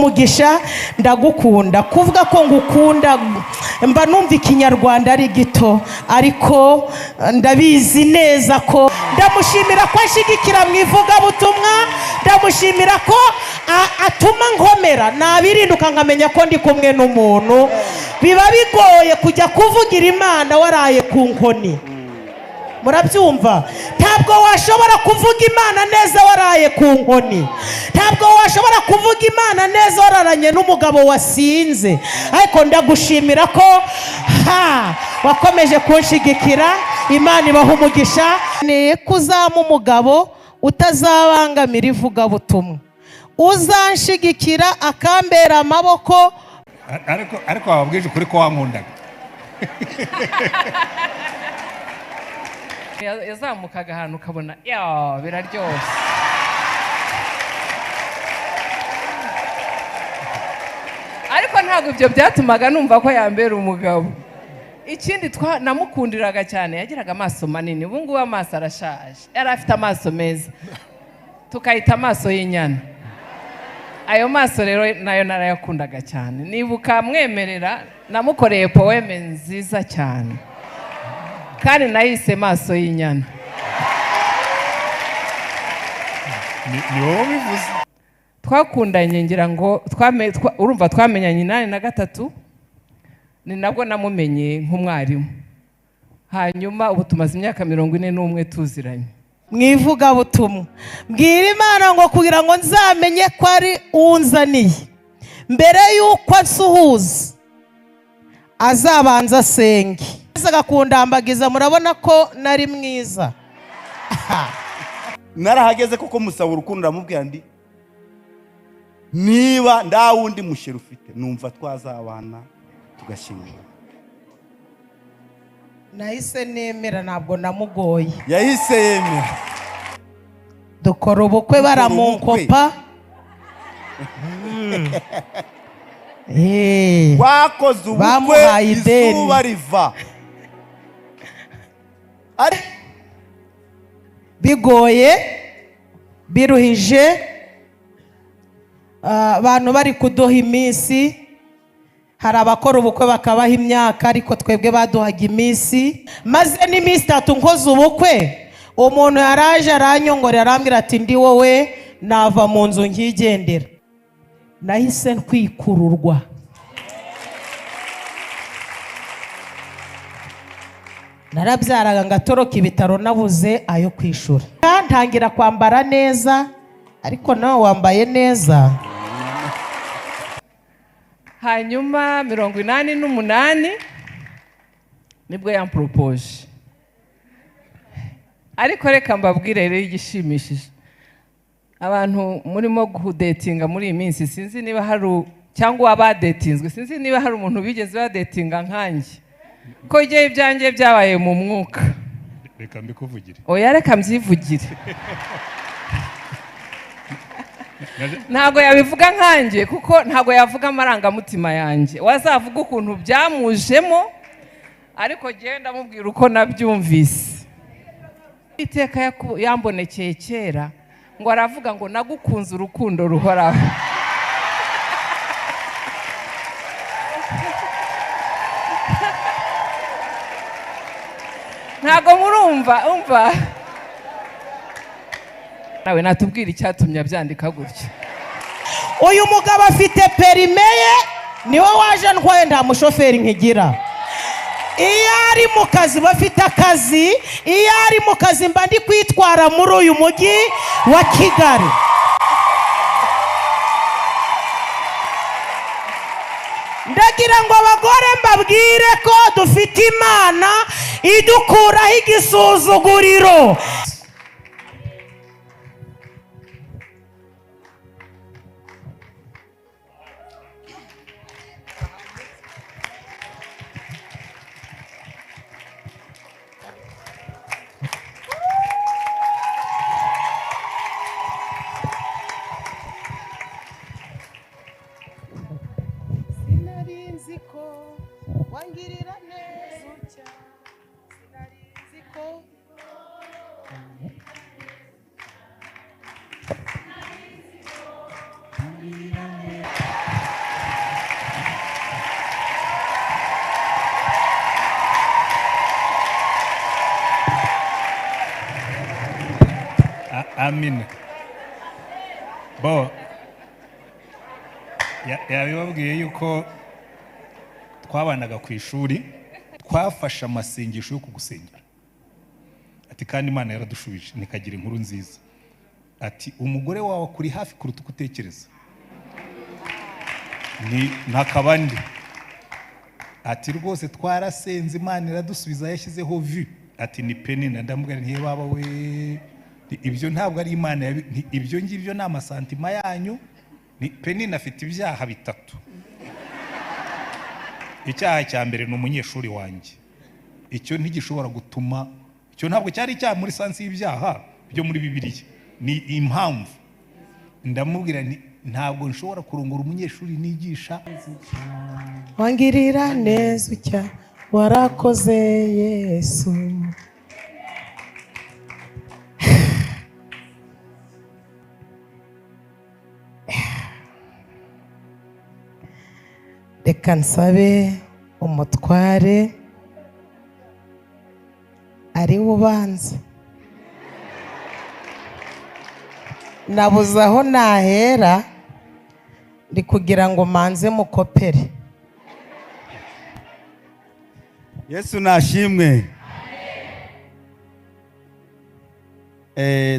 umugisha ndagukunda kuvuga ko ngukunda mba numva ikinyarwanda ari gito ariko ndabizi neza ko ndamushimira ko ashigikira mu ivugabutumwa ndamushimira ko atuma nkomera nabirinduka nkamenya ko ndi kumwe n'umuntu biba bigoye kujya kuvugira Imana waraye ku nkoni murabyumva ntabwo washobora kuvuga Imana neza waraye ku nkoni ntabwo washobora kuvuga Imana neza wararanye n'umugabo wasinze ariko ndagushimira ko wakomeje kunshigikira Imana ibaha umugisha ni kuzama umugabo utazabangamira ivugabutumwa uzanshigikira akambera amaboko ariko wababwije ukuri ko wankundaga yazamukaga ahantu ukabona biraryoshye ariko ntabwo ibyo byatumaga numva ko yambera umugabo. Ikindi namukundiraga cyane yagiraga amaso manini ubu ngubu amaso arashaje yari afite amaso meza tukayita amaso y'inyana ayo maso rero nayo narayakundaga cyane nibuka mwemerera namukoreye poeme nziza cyane kandi nayise maso y'inyana ni wowe bivuze twakundanye ngira ngo urumva twamenyanye 8 ni nabwo namumenye nk'umwarimu hanyuma ubu tumaze imyaka 41 tuziranye mwivuga butumwa mbwira Imana ngo kugira ngo nzamenye ko ari unzaniye mbere yuko nsuhuza azabanza senge agakundambagiza murabona ko nari mwiza narahageze kuko musaba urukundo ramubwira ndi niba ndawundi mushero ufite numva twazabana tugashinga nahise nemera ntabwo namugoye yahise yemera dukora ubukwe baramunkopa wakoze ubukwe izuba riva bigoye biruhije abantu bari kuduha iminsi hari abakora ubukwe bakabaha imyaka ariko twebwe baduhaga iminsi maze n'iminsi 3 nkoze ubukwe umuntu yaraje aranyongorera arambwira ati ndi wowe nava mu nzu nkigendera nahise nkwikururwa narabyaraga ngatoroka ibitaro nabuze ayo kwishura ntangira kwambara neza ariko nawe wambaye neza hanyuma 88 nibwo yampropose ariko reka mbabwire rero igishimishije abantu murimo gudatinga muri iyi minsi sinzi niba hari cyangwa abadetinzwe sinzi niba hari umuntu bigeze badetinga nkanjye ko igihe ibyanjye byabaye mu mwuka reka mbikuvugire oya reka mbyivugire ntago yabivuga nkanjye kuko ntago yavuga amarangamutima yanjye wazavuga ukuntu byamujemo ariko genda mubwira uko nabyumvise iteka yambonekeye kera ngo aravuga ngo nagukunze urukundo ruhoraho ntago murumva nawe natubwira icyatumye abyandika gutyo uyu mugabo afite perimeye niwe waje ntwaye nta mushoferi nkigira iyo ari mu kazi bafite akazi iyo ari mu kazi mba ndi kwitwara muri uyu mujyi wa Kigali ndagira ngo abagore mbabwire ko dufite Imana idukuraho igisuzuguriro wangirira neza utya sinarizi ko amina bo yabibabwiye yuko twabanaga ku ishuri twafashe amasengesho yo kugusengera ati kandi Imana yaradushubije nikagira inkuru nziza ati umugore wawe kuri hafi kuruta uko utekereza ni ntakabandi ati rwose twarasenze Imana iradusubiza yashyizeho vi ati ni Penina ndamubwira nti baba we ibyo ntabwo ari Imana ibyo ngibyo ni amasantima yanyu ni Penina afite ibyaha bitatu icyaha cya mbere ni umunyeshuri wanjye icyo ntigishobora gutuma icyo ntabwo cyari icyaha muri sansi y'ibyaha byo muri Bibiliya ni impamvu ndamubwira nti ntabwo nshobora kurongora umunyeshuri nigisha wangirira neza ucya warakoze Yesu reka nsabe umutware ari ubanza nabuze aho nahera ndi kugira ngo manze mukopere. Yesu nashimwe.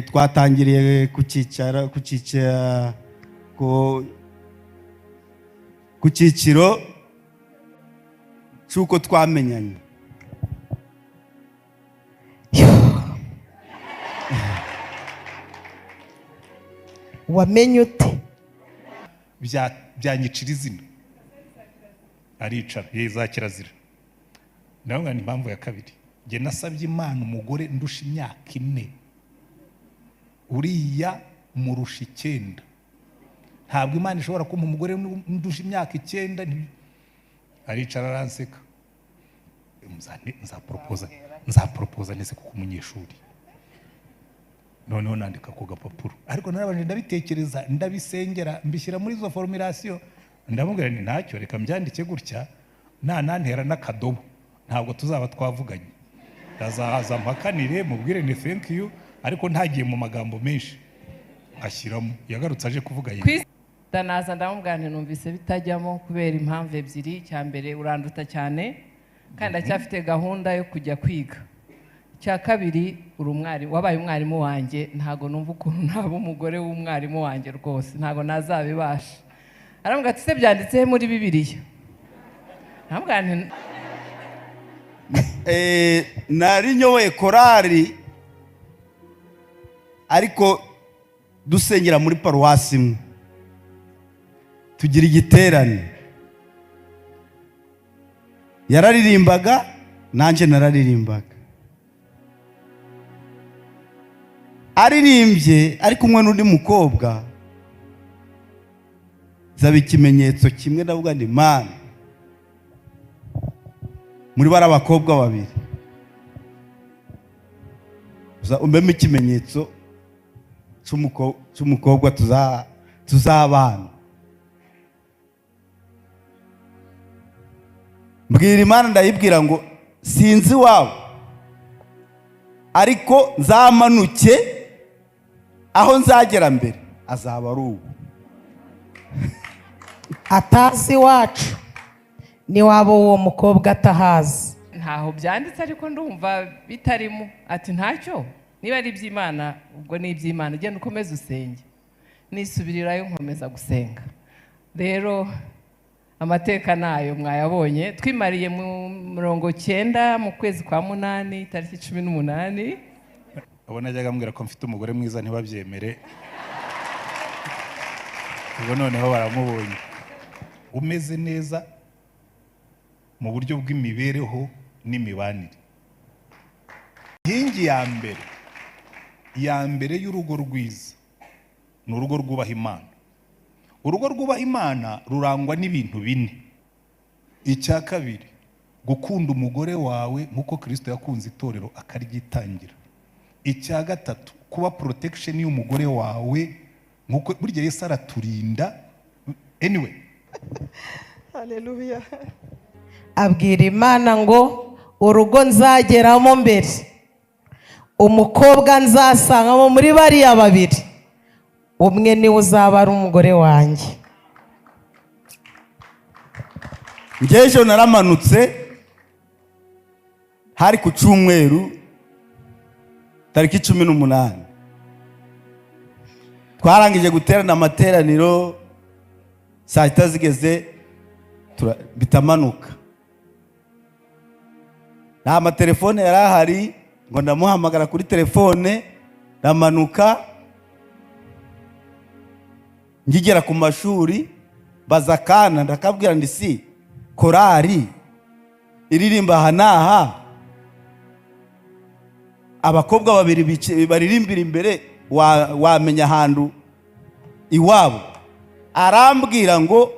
Twatangiriye ku cyiciro cy'uko twamenyanye. Wamenye ute? byanyicira izina aricara yeza kirazira nawe ni impamvu ya kabiri nge nasabye Imana umugore ndusha imyaka 4 uriya murusha 9 ntabwo Imana ishobora kumpa umugore ndusha imyaka 9 aricara aranseka nzaporopoza nese kuko umunyeshuri noneho nandika ku gapapuro ariko narabanje ndabitekereza ndabisengera mbishyira muri zo formulation ndamubwira ni ntacyo reka mbyandike gutya nantera n'akadobo ntabwo tuzaba twavuganye ndazahaza mpakanire mubwire ni thank you ariko ntagiye mu magambo menshi ashyiramo yagarutse aje kuvuga ndanaza ndamubwira nti numvise bitajyamo kubera impamvu ebyiri cya mbere uranduta cyane kandi acyafite gahunda yo kujya kwiga cya kabiri wabaye umwarimu wanjye ntago numva ukuntu ntaba umugore w'umwarimu wanjye rwose ntago nazabibasha arambwira ati se byanditse muri Bibiliya nambwira nti nari nyoboye korari ariko dusengera muri paruwasi imwe tugira igiterane yararirimbaga nanjye nararirimbaga aririmbye ari kumwe n'undi mukobwa zaba ikimenyetso kimwe ndavuga ndi Mana muri bara abakobwa babiri umbemo ikimenyetso cy'umukobwa tuzabana mbwira Imana ndayibwira ngo sinzi wawe ariko nzamanuke aho nzagera mbere azaba ari ubu atazi wacu ni wabo uwo mukobwa atahazi ntaho byanditse ariko ndumva bitarimo ati ntacyo niba ari iby'Imana ubwo ni iby'Imana genda ukomeze usenge nisubirirayo nkomeza gusenga rero amateka nayo mwayabonye twimariye mu 9 mu kwezi kwa 8 tariki 18 abona ajyaga ambwira ko mfite umugore mwiza ntibabyemere ubwo noneho baramubonye umeze neza mu buryo bw'imibereho n'imibanire inkingi ya mbere y'urugo rwiza ni urugo rwubaha Imana urugo rwubaha Imana rurangwa n'ibintu 4 icya kabiri gukunda umugore wawe nk'uko Kristo yakunze itorero akaryitangira icya gatatu kuba protection y'umugore wawe nk'uko burya Yesu araturinda anyway haleluya abwira Imana ngo urugo nzageramo mbere umukobwa nzasangamo muri bariya babiri, umwe niwe uzaba ari umugore wanjye. ngejo naramanutse hari ku cyumweru tariki 18, twarangije guterana amateraniro, saa sita zigeze bitamanuka, nta matelefone yari ahari ngo ndamuhamagara kuri telefone. ndamanuka ngigera ku mashuri, baza kana ndakabwira ndi si korari iririmba aha n'aha, abakobwa babiri baririmbira imbere, wamenya ahantu iwabo. arambwira ngo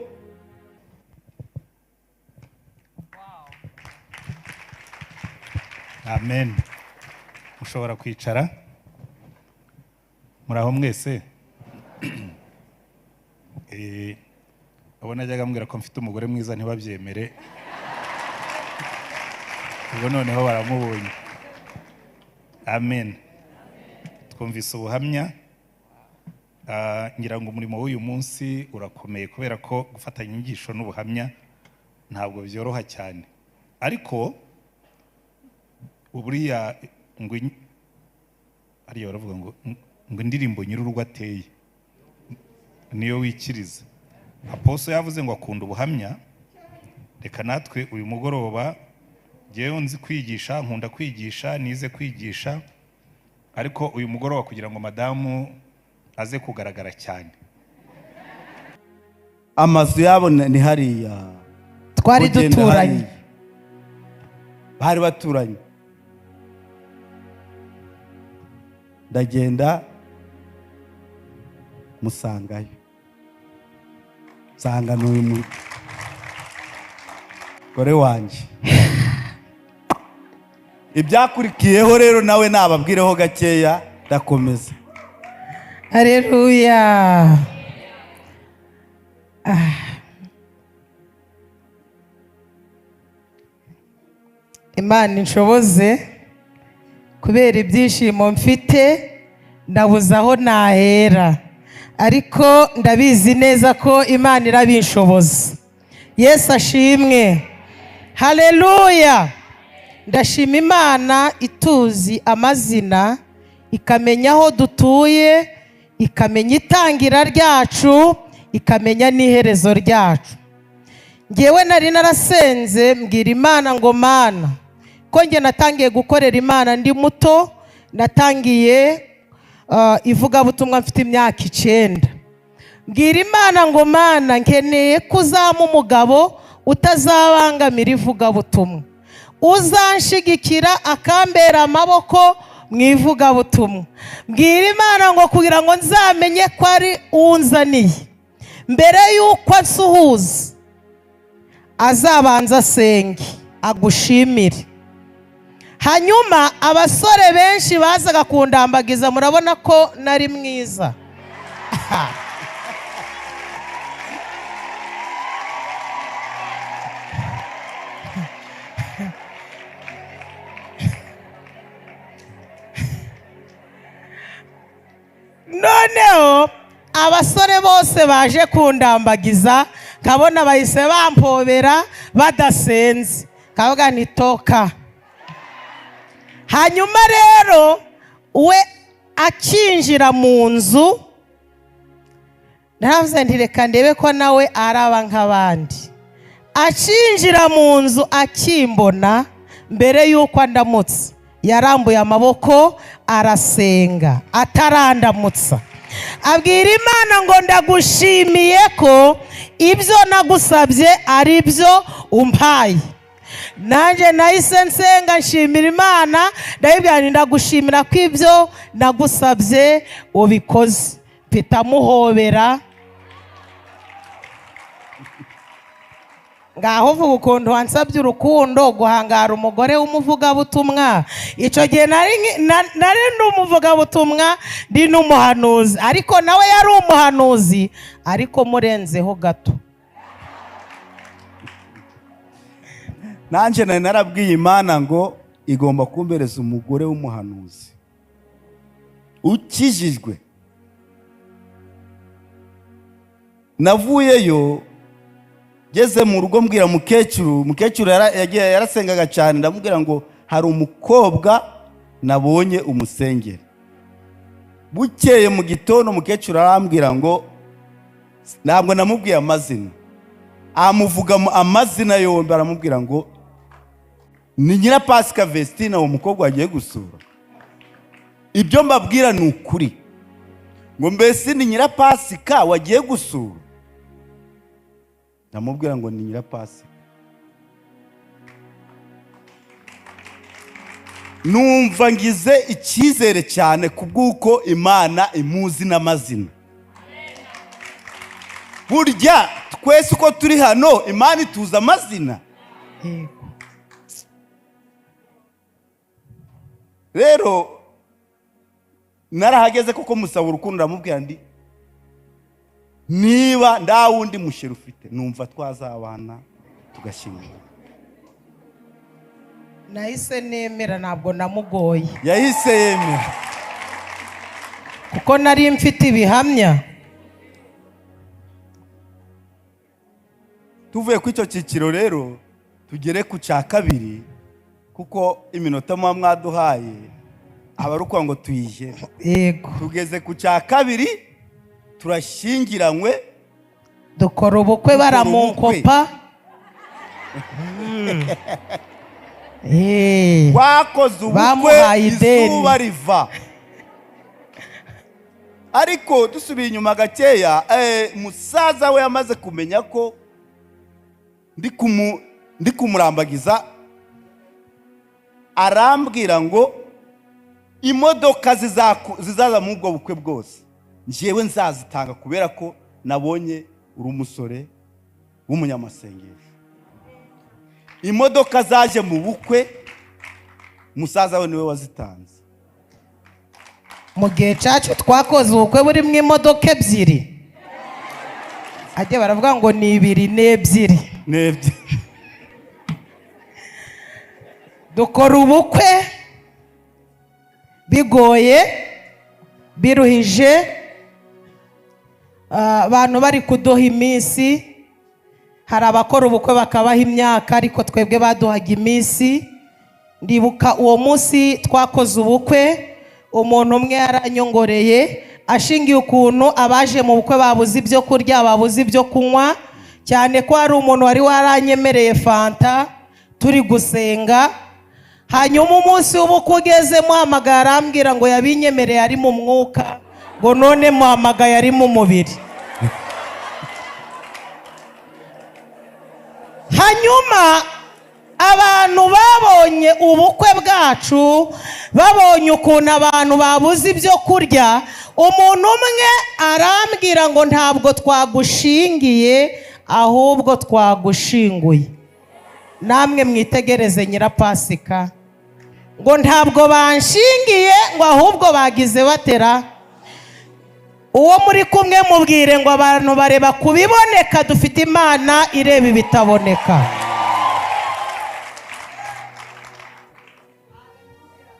amen. Mushobora kwicara. Muraho mwese. Abo najyaga mbwira ko mfite umugore mwiza ntibabyemere, ubwo noneho baramubonye. Amen. Twumvise ubuhamya. Ngira ngo umurimo w'uyu munsi urakomeye kubera ko gufatanya inyigisho n'ubuhamya ntabwo byoroha cyane, ariko uburiya ngo ariyo baravuga ngo indirimbo nyir'urugo ateye niyo wikiriza. Apostle yavuze ngo akunda ubuhamya. Reka natwe uyu mugoroba, ngewe nzi kwigisha, nkunda kwigisha, nize kwigisha, ariko uyu mugoroba kugira ngo madamu aze kugaragara cyane. amazu yabo ni hariya, twari duturanye, bari baturanye. ndagenda musangayo, nsanga n'uyu mugore wanjye. ibyakurikiyeho rero nawe nababwireho gakeya, ndakomeza. Haleluya. Imana inshoboze, kubera ibyishimo mfite ndabuze aho nahera, ariko ndabizi neza ko Imana irabinshoboza. Yesu ashimwe. Haleluya. Ndashima Imana ituzi amazina, ikamenya aho dutuye, ikamenya itangira ryacu, ikamenya n'iherezo ryacu. Ngewe nari narasenze mbwira Imana ngo Mana, ko nge natangiye gukorera Imana ndi muto, natangiye ivugabutumwa mfite imyaka 9. Mbwira Imana ngo Mana, nkeneye kuzama umugabo utazabangamira ivugabutumwa, uzanshigikira akambera amaboko mu ivugabutumwa. Mbwira Imana ngo kugira ngo nzamenye ko ari unzaniye, mbere y'uko ansuhuza azabanza asenge agushimire. Hanyuma abasore benshi bazaga kundambagiza, murabona ko nari mwiza. Noneho abasore bose baje kundambagiza, nkabona bahise bampobera badasenze, kavuga nitoka. Hanyuma rero we akinjira mu nzu, naravuze nti reka ndebe ko nawe araba nk'abandi. Akinjira mu nzu akimbona, mbere y'uko andamutse yarambuye amaboko arasenga, atarandamutsa. Abwira Imana ngo ndagushimiye ko ibyo nagusabye ari byo umpaye. Nanjye nahise nsenga nshimira Imana, ndabibwira nti ndagushimira ko ibyo nagusabye ubikoze. Mpita muhobera. Ngaho vuga ukuntu wansabye urukundo guhangara umugore w'umuvugabutumwa. Icyo gihe nari n'umuvugabutumwa ndi n'umuhanuzi, ariko nawe yari umuhanuzi ariko murenzeho gato. Nanjye nari narabwiye Imana ngo igomba kumbereza umugore w'umuhanuzi. ukijijwe. Navuyeyo ngeze mu rugo mbwira mukecuru yarasengaga cyane, ndamubwira ngo hari umukobwa nabonye umusengere. Bukeye mu gitondo mukecuru arambwira ngo, ntabwo namubwiye amazina, amuvuga amazina yombi, aramubwira ngo ni Nyirapasika Vestine, uwo mukobwa wagiye gusura. Ibyo mbabwira ni ukuri, ngo mbese ni Nyirapasika wagiye gusura? Ndamubwira ngo ni Nyirapasika. Numva ngize icyizere cyane kubw'uko Imana imuzi n'amazina. Burya twese uko turi hano Imana ituzi amazina. Rero narahageze kuko musaba urukundo, ndamubwira ndi niba nda wundi mushira ufite numva twazabana tugashyingirwa. nahise nemera, ntabwo namugoye, Yahise yemera kuko nari mfite ibihamya. Tuvuye ku icyo cyiciro rero tugere ku cya kabiri, kuko iminota muba mwaduhaye aba ari uko ngo tuyije. Yego, Tugeze ku cya kabiri, turashyingiranywe, dukora ubukwe baramunkopa. twakoze ubukwe Bamuhaye ideni. izuba riva. Ariko dusubiye inyuma gakeya, musaza we yamaze kumenya ko ndi kumurambagiza, arambwira ngo imodoka zizaza mu bwo bukwe bwose njyewe nzazitanga, kubera ko nabonye uri umusore w'umunyamasengesho. Imodoka zaje mu bukwe, musaza we niwe wazitanze. Mu gihe cyacu twakoze ubukwe burimo imodoka ebyiri, ajya baravuga ngo ni 2 n'ebyiri. Nebye Dukora ubukwe bigoye, biruhije, abantu bari kuduha iminsi. Hari abakora ubukwe bakabaha imyaka, ariko twebwe baduhaga iminsi. Ndibuka uwo munsi twakoze ubukwe, umuntu umwe yaranyongoreye ashingiye ukuntu abaje mu bukwe babuze ibyo kurya, babuze ibyo kunywa, cyane ko hari umuntu wari waranyemereye fanta turi gusenga. Hanyuma umunsi w'ubukwe ugeze, muhamagara arambwira ngo yabinyemereye ari mu mwuka, ngo none muhamagaye ari mu mubiri. Hanyuma abantu babonye ubukwe bwacu, babonye ukuntu abantu babuze ibyo kurya, umuntu umwe arambwira ngo ntabwo twagushingiye, ahubwo twagushinguye. Namwe mwitegereze Nyirapasika, ngo ntabwo banshingiye, ngo ahubwo bagize batera. Uwo muri kumwe mubwire ngo abantu bareba kubiboneka, dufite Imana ireba ibitaboneka.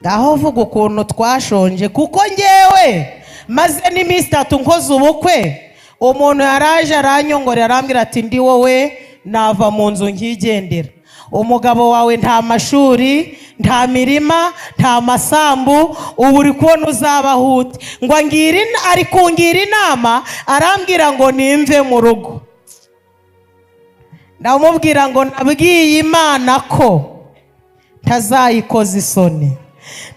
Ngaho vuga ukuntu twashonje, kuko ngewe maze n'iminsi 3 nkoze ubukwe, umuntu yaraje aranyongorera arambwira ati ndi wowe nava mu nzu nkigendera. Umugabo wawe nta mashuri, nta mirima, nta masambu, ubu uri kubona uzabahute. Ngo ari kungira inama, arambwira ngo nimve mu rugo. Ndamubwira ngo nabwiye Imana ko ntazayikoza isoni.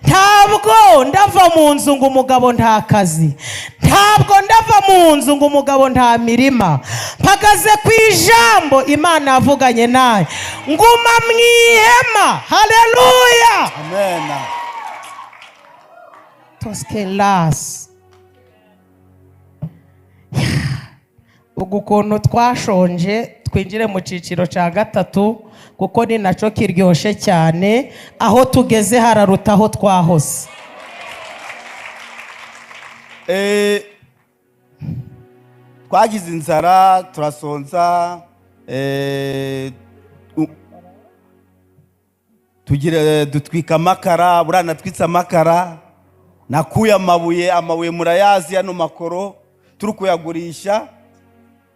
Ntabwo ndava mu nzu ngo umugabo nta kazi, ntabwo ndava mu nzu ngo umugabo nta mirima. Mpagaze ku ijambo Imana yavuganye nawe, nguma mu ihema. Haleluya, amen. toskelas. Ubwo ukuntu twashonje, twinjire mu cyiciro cya 3, kuko ni nacyo kiryoshye cyane. Aho tugeze hararuta aho twahose. Twagize inzara, turasonza, dutwika amakara, burana twitse amakara, nakuye amabuye murayazi, hano makoro turi kuyagurisha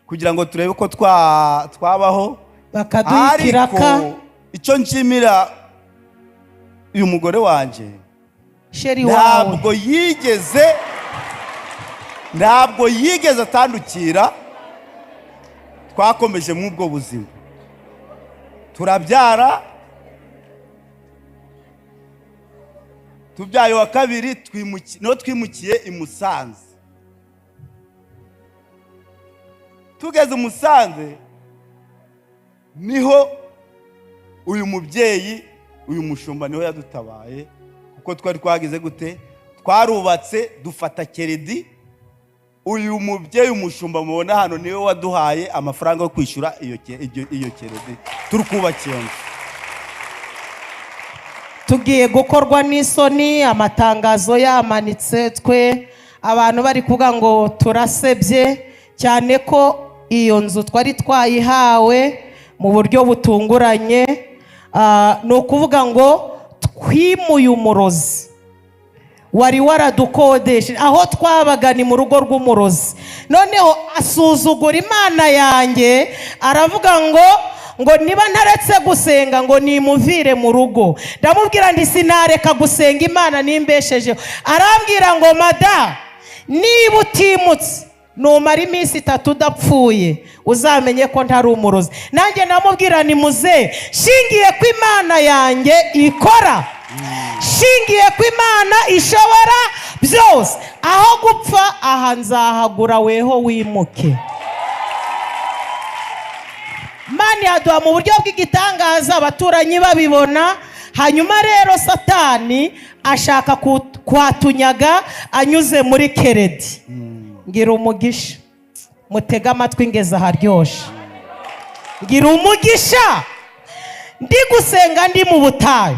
kugira ngo turebe ko twabaho, bakaduha ikiraka. ariko icyo nshimira uyu mugore wanjye, sheri wawe ntabwo yigeze atandukira. Twakomeje mu ubwo buzima, turabyara, tubyaye wa kabiri, twimukiye i Musanze. Tugeze i Musanze niho uyu mubyeyi, uyu mushumba niho yadutabaye, kuko twari twagize gute, twarubatse dufata keredi. Uyu mubyeyi umushumba mubona hano niwe waduhaye amafaranga yo kwishyura iyo keredi turi kubakira. tugiye gukorwa n'isoni, amatangazo yamanitse, twe abantu bari kuvuga ngo turasebye cyane ko iyo nzu twari twayihawe mu buryo butunguranye. Ni ukuvuga ngo twimuye umurozi wari waradukodeshe, aho twabaga ni mu rugo rw'umurozi. Noneho asuzugura Imana yanjye, aravuga ngo niba ntaretse gusenga ngo nimuvire mu rugo. Ndamubwira ndi sinareka gusenga, Imana nimbeshejeho. Arambwira ngo mada, niba utimutse numara iminsi 3 udapfuye uzamenye ko ntari umurozi. Nanjye namubwira ni muze, shingiye ko Imana yanjye ikora, shingiye ko Imana ishobora byose, aho gupfa aha nzahagura weho wimuke. Imana yaduha mu buryo bw'igitangaza, abaturanyi babibona. Hanyuma rero Satani ashaka kwatunyaga anyuze muri keredi. Ngira umugisha, mutega amatwi ngeze aharyoshe. Ngira umugisha, ndi gusenga ndi mu butayu,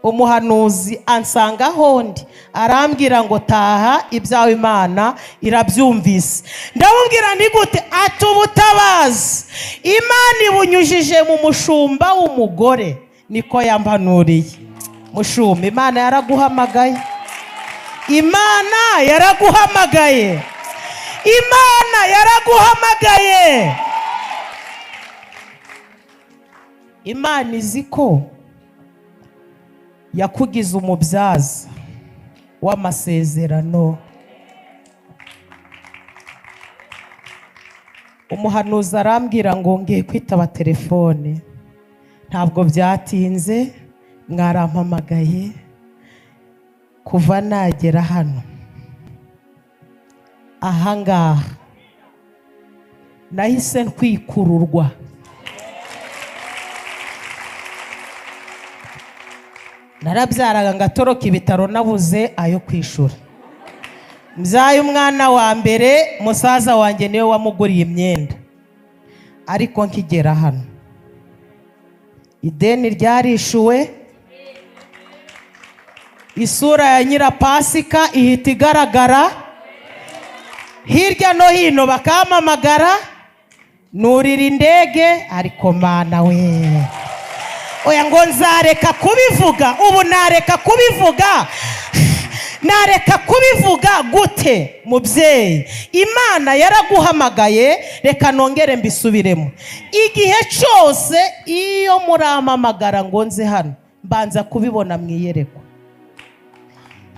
umuhanuzi ansanga hondi, arambwira ngo taha, ibyawe Imana irabyumvise. Ndamubwira ndi gute? Ati ubutabazi Imana ibunyujije mu mushumba w'umugore. Niko yampanuriye. Mushumba, Imana yaraguhamagaye, Imana yaraguhamagaye, Imana yaraguhamagaye. Imana izi ko yakugize umubyaza w'amasezerano. Umuhanuzi arambwira ngo ngiye kwitaba telefone, ntabwo byatinze, mwarampamagaye. Kuva nagera hano ahangaha nahise ntwikururwa. Narabyaraga ngatoroka ibitaro nabuze ayo kwishura. Mbyaye umwana wa mbere, musaza wanjye niwe wamuguriye imyenda. Ariko nkigera hano ideni ryarishuwe, isura ya Nyirapasika ihita igaragara, hirya no hino bakamamagara, nurira indege. Ariko Mana we, oya ngo nzareka kubivuga, ubu nareka kubivuga, nareka kubivuga gute? Mubyeyi, Imana yaraguhamagaye, reka nongere mbisubiremo. Igihe cyose iyo muramamagara ngo nze hano, mbanza kubibona mwiyerekwa,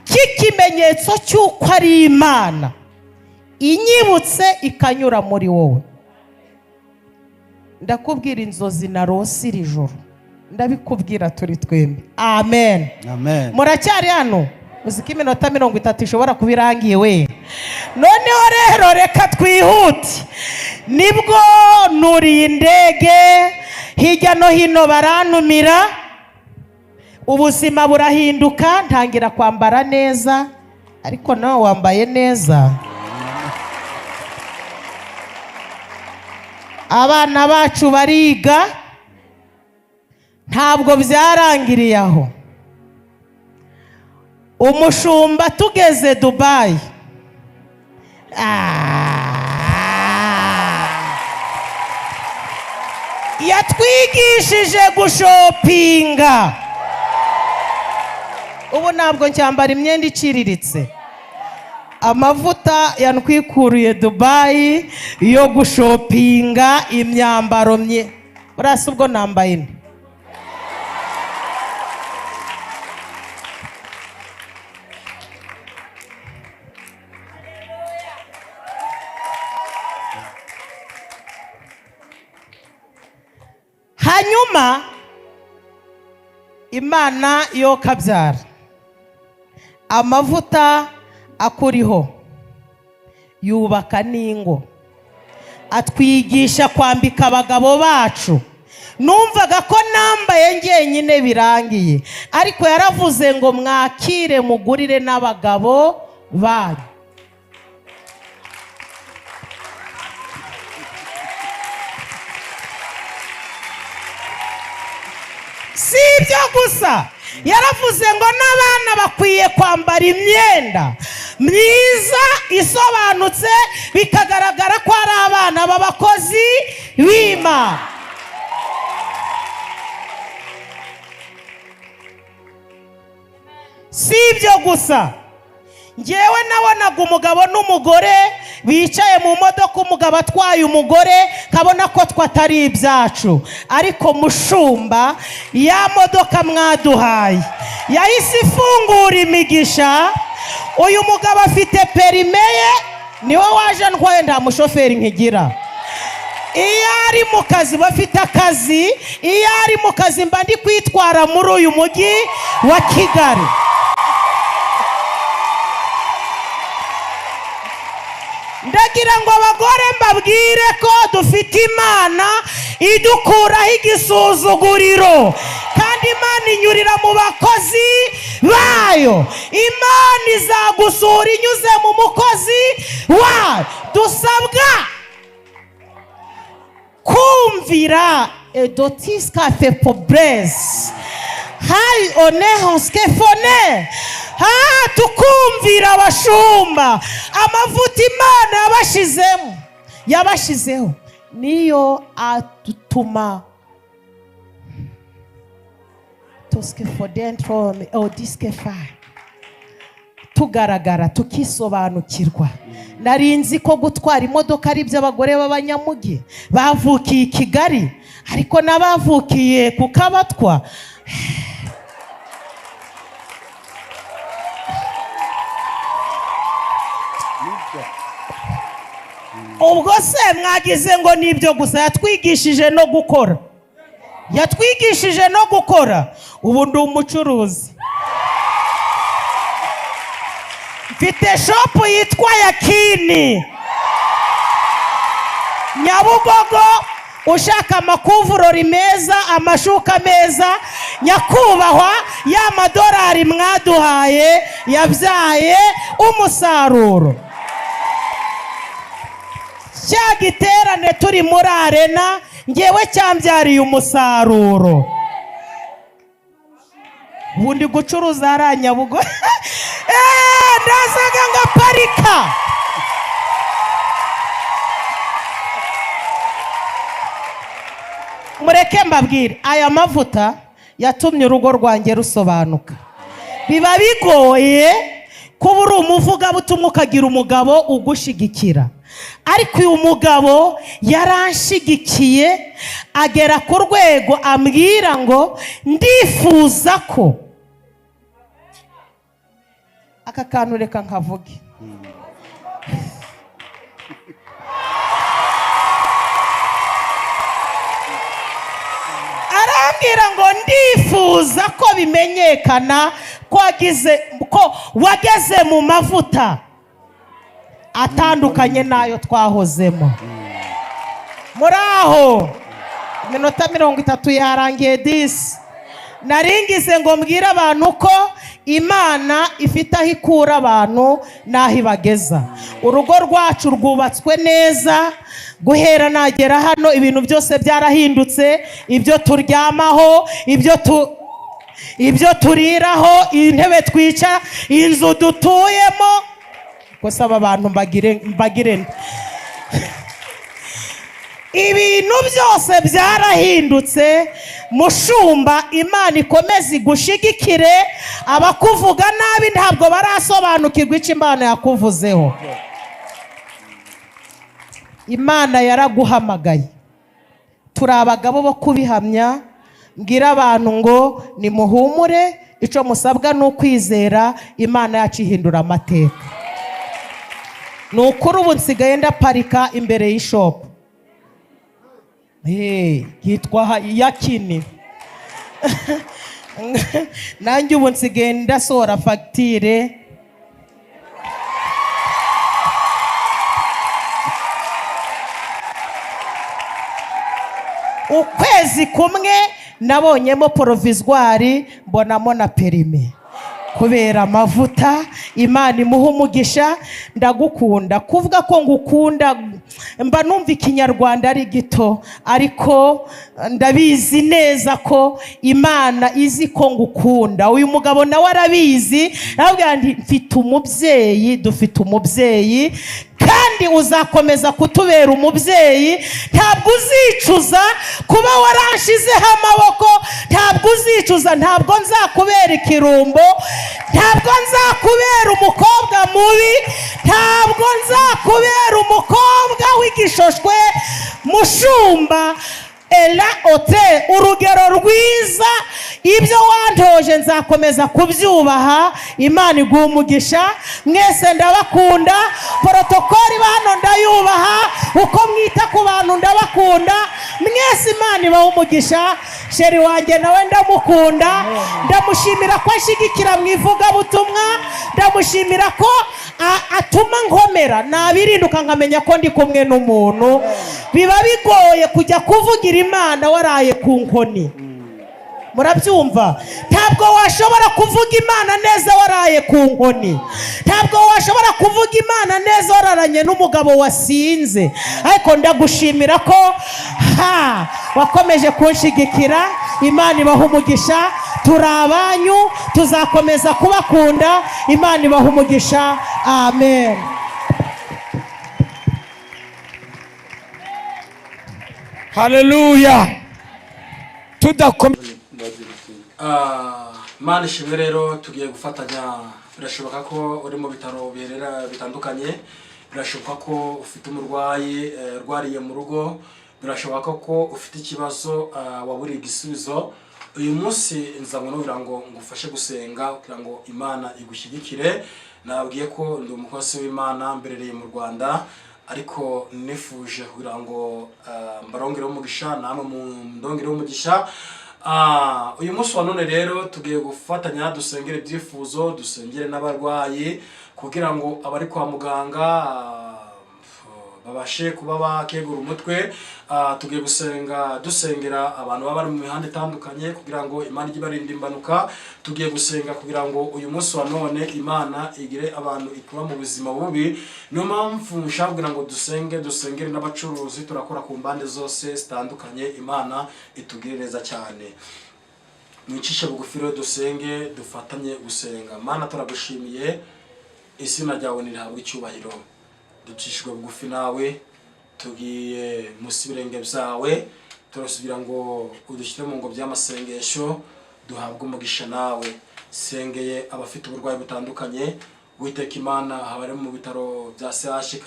kikimenyetso cy'uko ari Imana inyibutse ikanyura muri wowe. Ndakubwira inzozi narose iri joro, ndabikubwira turi twembi. Amen, amen. Muracyari hano? Uziko iminota 30 ishobora kubirangiye we. Noneho rero reka twihute. Nibwo nuriye indege, hirya no hino barantumira, ubuzima burahinduka, ntangira kwambara neza. Ariko nawe wambaye neza. Abana bacu bariga, ntabwo byarangiriye aho. Umushumba tugeze Dubai, yatwigishije gushopinga. ubu ntabwo ncyambara imyenda iciriritse. Amavuta yantwikuruye Dubai yo gushopinga imyambaro mye. Burasa ubwo nambaye ine. Hanyuma Imana yo kabyara amavuta akuriho yubaka n'ingo, atwigisha kwambika abagabo bacu. Numvaga ko nambaye njyenyine birangiye, ariko yaravuze ngo mwakire mugurire n'abagabo banyu. Si ibyo gusa, yaravuze ngo n'abana bakwiye kwambara imyenda myiza isobanutse, bikagaragara ko ari abana b'abakozi b'Imana. Si ibyo gusa, njyewe nabonaga umugabo n'umugore bicaye mu modoka, umugabo atwaye umugore, kabona ko twatari ibyacu, ariko mushumba ya modoka mwaduhaye yahise ifungura imigisha. Uyu mugabo afite perime ye, niwe waje ntwaye, nta mushoferi nkigira. Iyo ari mu kazi bafite akazi, iyo ari mu kazi mba ndi kwitwara muri uyu mujyi wa Kigali. Ndagira ngo abagore mbabwire ko dufite Imana idukuraho igisuzuguriro, kandi Imana inyurira mu bakozi bayo. Imana izagusura inyuze mu mukozi wayo. Dusabwa kumvira edotiska fe pobresse hai onehoske fone. Tukumvira abashumba. Amavuta Imana yabashizeho niyo atutuma toske for dentro o diske fa tugaragara, tukisobanukirwa. Narinzi ko gutwara imodoka ari by'abagore b'abanyamugi bavukiye i Kigali, ariko n'abavukiye ku Kabatwa. Ubwo se mwagize ngo nibyo gusa? Yatwigishije no gukora, yatwigishije no gukora. Ubu ndi umucuruzi, mfite shopu yitwa Yakini Nyabugogo. Ushaka amakuvurori meza, amashuka meza, nyakubahwa, ya madorari mwaduhaye yabyaye umusaruro. Cya giterane turi muri arena, ngewe cyambyariye umusaruro. Ubundi gucuruza ari Nyabugo. Ndazaga ngaparika. Mureke mbabwire, aya mavuta yatumye urugo rwanjye rusobanuka. Biba bigoye kuba uri umuvugabutumwa ukagira umugabo ugushigikira, ariko uyu mugabo yaranshigikiye agera ku rwego ambwira ngo ndifuza ko aka kantu reka nkavuge. Arambwira ngo ndifuza ko bimenyekana ko wageze mu mavuta atandukanye n'ayo twahozemo. Muri aho iminota 30 yarangiye disi. Naringize ngo mbwire abantu ko Imana ifite aho ikura abantu n'aho ibageza. Urugo rwacu rwubatswe neza, guhera nagera hano ibintu byose byarahindutse. Ibyo turyamaho, ibyo turiraho, intebe twica, inzu dutuyemo. Gusa aba bantu mbagire ibintu byose byarahindutse. Mushumba, Imana ikomeze igushigikire. Abakuvuga nabi ntabwo barasobanukirwa icyo Imana yakuvuzeho. Imana yaraguhamagaye. Turi abagabo bo kubihamya. Mbwira abantu ngo nimuhumure, icyo musabwa ni ukwizera. Imana yacu ihindura amateka. Ni ukuri ubu nsigaye ndaparika imbere y'ishopu. Yitwa Yakini. Nanjye ubu nsigaye ndasohora fagitire. Ukwezi kumwe nabonyemo provisoire, mbonamo na perime. Kubera amavuta. Imana imuha umugisha. Ndagukunda. Kuvuga ko ngukunda mba numva ikinyarwanda ari gito, ariko ndabizi neza ko Imana izi ko ngukunda. Uyu mugabo nawe arabizi. Nabwira nti mfite umubyeyi, dufite umubyeyi, kandi uzakomeza kutubera umubyeyi. Ntabwo uzicuza kuba waranshizeho amaboko. Ntabwo uzicuza. Ntabwo nzakubera ikirumbo. Ntabwo nzakubera umukobwa mubi. Ntabwo nzakubera umukobwa w'igishoshwe. Mushumba Ella Ote, urugero rwiza. Ibyo wantoje nzakomeza kubyubaha. Imana iguha umugisha. Mwese ndabakunda. Protokoli bano ndayubaha. Uko mwita ku bantu ndabakunda. Mwese Imana ibaha umugisha. Sheri wanjye nawe ndamukunda. Ndamushimira ko ashigikira mu ivugabutumwa. Ndamushimira ko atuma nkomera. Nabirinduka nkamenya ko ndi kumwe n'umuntu. Biba bigoye kujya kuvugira Imana waraye ku nkoni. Murabyumva? Ntabwo washobora kuvuga Imana neza waraye ku nkoni. Ntabwo washobora kuvuga Imana neza wararanye n'umugabo wasinze. Ariko ndagushimira ko wakomeje kunshigikira. Imana ibaha umugisha. Turi abanyu, tuzakomeza kubakunda. Imana ibaha umugisha. Amen. Haleluya. Imana ishimwe. Rero tugiye gufatanya. Birashoboka ko uri mu bitaro bitandukanye. Birashoboka ko ufite umurwayi rwariye mu rugo. Birashoboka ko ufite ikibazo waburiye igisubizo. Uyu munsi nzabona ngo ngufashe gusenga kugira ngo Imana igushyigikire. Nabwiye ko ndi umukozi w'Imana mberereye mu Rwanda, ariko nifuje kugira ngo mbarongere umugisha, namwe mu ndongere umugisha. Uyu munsi wa none rero tugiye gufatanya dusengere ibyifuzo, dusengere n'abarwayi kugira ngo abari kwa muganga babashe kuba bakegura umutwe. Tugiye gusenga dusengera abantu baba bari mu mihanda itandukanye kugira ngo Imana ijye ibarinda impanuka. Tugiye gusenga kugira ngo uyu munsi wa none Imana igire abantu ikura mu buzima bubi. Niyo mpamvu nshaka kugira ngo dusengere n'abacuruzi. Turakora ku mbande zose zitandukanye. Imana itugire neza cyane. Mwicishe bugufi rero dusenge, dufatanye gusenga. Mana, turagushimiye. Izina ryawe nirihabwe icyubahiro. Ducishwe bugufi nawe, tugiye musi birenge byawe. Turasubira ngo udushyire mu ngo by'amasengesho, duhabwe umugisha nawe. Sengeye abafite uburwayi butandukanye. Witeka Imana, abari mu bitaro bya CHK,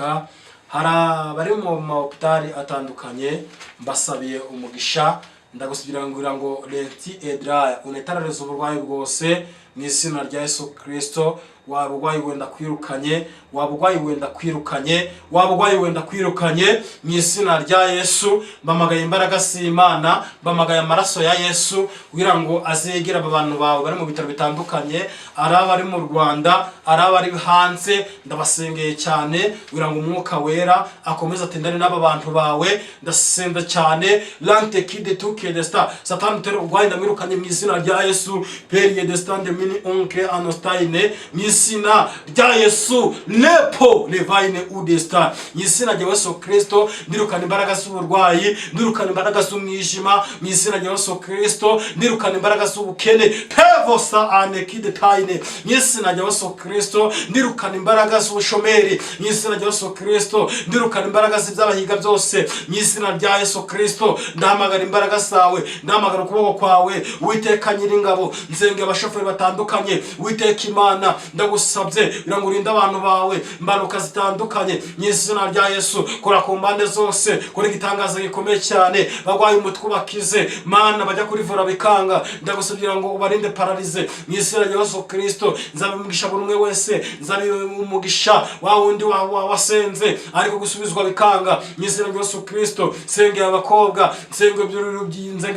hari abari mu mahopitali atandukanye, mbasabiye umugisha. Ndagusubira ngo lenti edra unetarareze uburwayi bwose mu izina rya Yesu Kristo. Waba urwayi wenda kwirukanye, waba urwayi wenda kwirukanye, waba urwayi wenda kwirukanye mu izina rya Yesu. Mbamagaye imbaraga z'Imana, mbamagaye amaraso ya Yesu kugira ngo azegera abantu bawe bari mu bitaro bitandukanye, ari abari mu Rwanda, ari abari hanze. Ndabasengeye cyane kugira ngo umwuka wera akomeze atendane n'aba bantu bawe. Ndasenda cyane lante kide tuke desta satani tero urwayi ndamwirukanye mu izina rya Yesu. Periye destande mini onke anostaine mu izina rya Yesu nepo levine udesta mu izina rya Yesu Kristo ndirukana imbaraga z'uburwayi ndirukana imbaraga z'umwijima mu izina rya Yesu Kristo ndirukana imbaraga z'ubukene pevosa anekide taine mu izina rya Yesu Kristo ndirukana imbaraga z'ubushomeri mu izina rya Yesu Kristo ndirukana imbaraga z'ibyabahiga byose mu izina rya Yesu Kristo ndahamagara imbaraga zawe ndahamagara ukuboko kwawe Uwiteka Nyiringabo nzenge abashoferi batandukanye Uwiteka Imana ndagusabye kugira ngo urinde abantu bawe imbanuka zitandukanye mu izina rya Yesu kora ku mbande zose kuri gitangaza gikomeye cyane bagwaye umutwe bakize mana bajya kuri vura bikanga ndagusabye ngo ubarinde paralize mu izina rya Yesu Kristo nzabimugisha buri umwe wese nzabimugisha wa wundi wasenze ariko gusubizwa bikanga mu izina rya Yesu Kristo senge abakobwa senge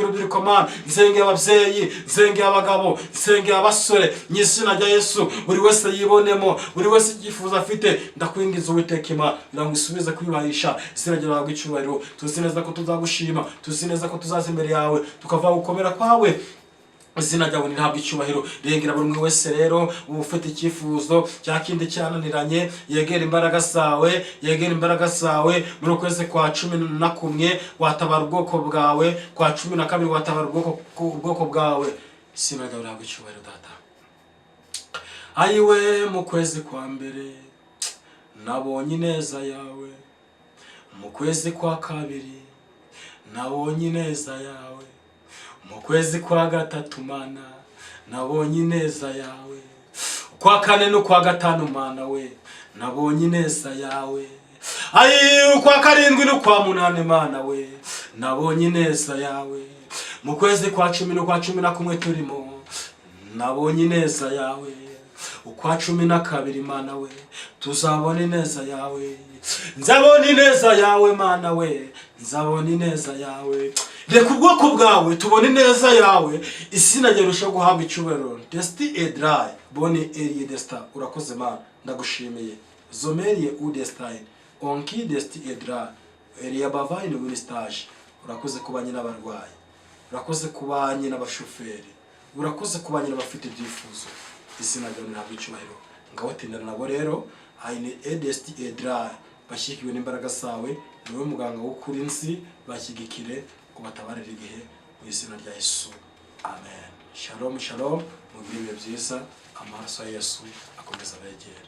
urubyiruko mana senge ababyeyi senge abagabo senge abasore mu izina rya Yesu buri wese yibonemo buri wese yifuza afite ndakwingiza Uwiteka Imana kugira ngo usubize kwibahisha izina ryawe icyubahiro tuzi neza ko tuzagushima tuzi neza ko tuzaza imbere yawe tukava gukomera kwawe izina ryawe ntabwo icyubahiro rengera buri umwe wese rero ufite icyifuzo cya kindi cyananiranye yegera imbaraga zawe muri ukwezi kwa 11 watabara ubwoko bwawe kwa 12 watabara ubwoko bwawe izina ryawe ntabwo icyubahiro data ayiwe mu kwezi kwa mbere nabonye neza yawe mu kwezi kwa kabiri nabonye neza yawe mu kwezi kwa gatatu mana nabonye neza yawe kwa kane no kwa gatanu mana we nabonye neza yawe ayi kwa karindwi no kwa munane mana we nabonye neza yawe mu kwezi kwa 10 no kwa 11 turimo nabonye neza yawe ukwa 12 mana we tuzabone neza yawe nzabone neza yawe mana we nzabone neza yawe reka ubwoko bwawe tubone neza yawe izina ryawe rirushaho guhabwa icyubahiro desti edrai bone erie desta urakoze mana ndagushimiye zomerie udestai onki desti edrai erie bavine wili stage urakoze kubanye n'abarwayi urakoze kubanye n'abashoferi urakoze kubanye n'abafite ibyifuzo izina ryawe ntabwo icyubahiro ngaho tindana nabo rero aine edesti edrai bashyikiwe n'imbaraga zawe niwe muganga w'ukuri nsi bashyigikire kubatabarira igihe mu izina rya Yesu amen shalom shalom mu bihe byiza amaraso ya Yesu akomeza abegera